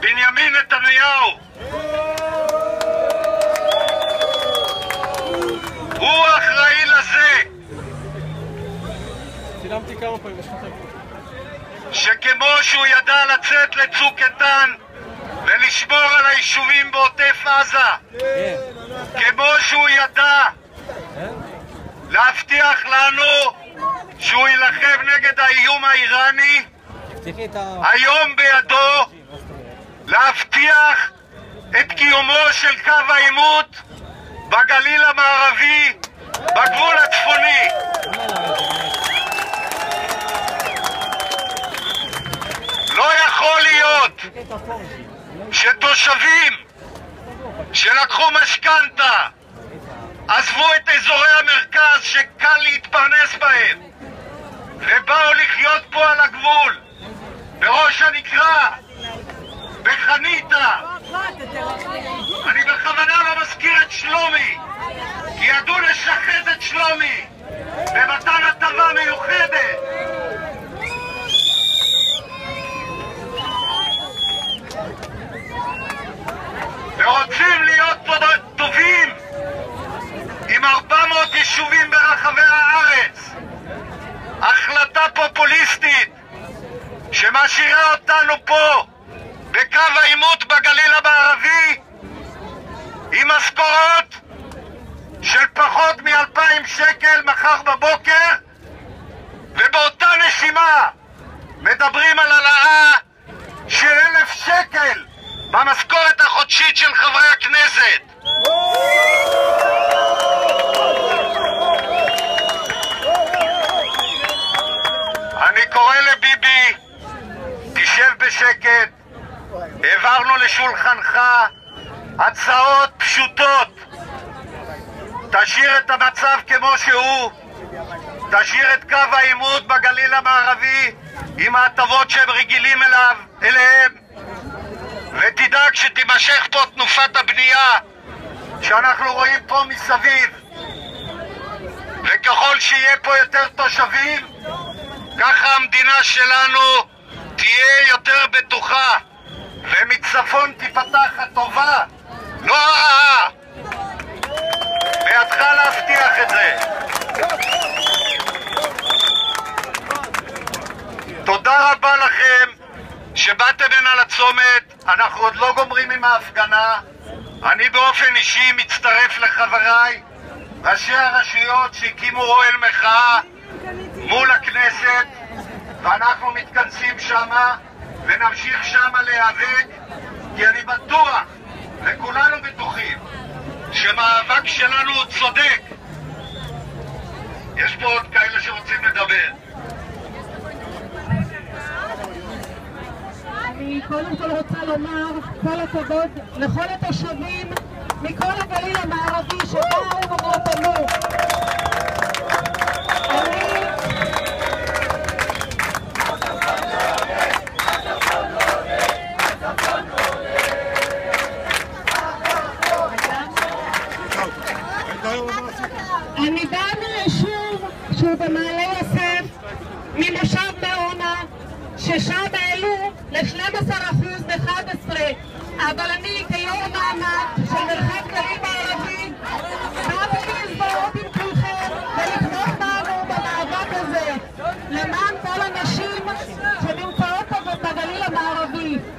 בנימין נתניהו. הוא אחראי לזה שכמו שהוא ידע לצאת לצוק איתן ולשמור על היישובים בעוטף עזה, כמו שהוא ידע להבטיח לנו שהוא ילחם נגד האיום האיראני, היום בידו להבטיח את קיומו של קו העימות בגליל המערבי, בגבול הצפוני. לא יכול להיות שתושבים שלקחו משכנתה, עזבו את אזורי המרכז שקל להתפרנס בהם ובאו לחיות פה על הגבול, בראש הנקרה, בחניתה. אני בכוונה לא מזכיר את שלומי, כי ידעו לשחד את שלומי במתן הטבה מיוחדת. ורוצים להיות פה טובים עם 400 יישובים ברחבי הארץ. החלטה פופוליסטית שמשאירה אותנו פה בקו העימות בגליל המערבי עם משכורות של פחות מ2,000 שקל מחר בבוקר, ובאותה נשימה מדברים על העלאה של 1,000 שקל במשכורת החודשית של חברי הכנסת. אני קורא לביבי, תשב בשקט. העברנו לשולחנך הצעות פשוטות. תשאיר את המצב כמו שהוא, תשאיר את קו העימות בגליל המערבי עם ההטבות שהם רגילים אליהם, ותדאג שתימשך פה תנופת הבנייה שאנחנו רואים פה מסביב. וככל שיהיה פה יותר תושבים, ככה המדינה שלנו תהיה יותר בטוחה, ומצפון תיפתח הטובה, לא הרעה. בידך להבטיח את זה. תודה רבה לכם שבאתם הנה לצומת. אנחנו עוד לא גומרים עם ההפגנה. אני באופן אישי מצטרף לחבריי ראשי הרשויות שהקימו אוהל מחאה מול הכנסת, ואנחנו מתכנסים שמה ונמשיך שמה להיאבק, כי אני בטוח וכולנו בטוחים שמאבק שלנו הוא צודק. יש פה עוד כאלה שרוצים לדבר. אני קודם כל רוצה לומר כל הכבוד לכל התושבים מכל הגליל המערבי שבאו ונרתמו. אני באה מיישוב שהוא במעלה יוסף, ממושב מעונה, ששם העלו ל-12% ב-11, אבל אני כיו"ר מעמד של מרחב גליל מערבי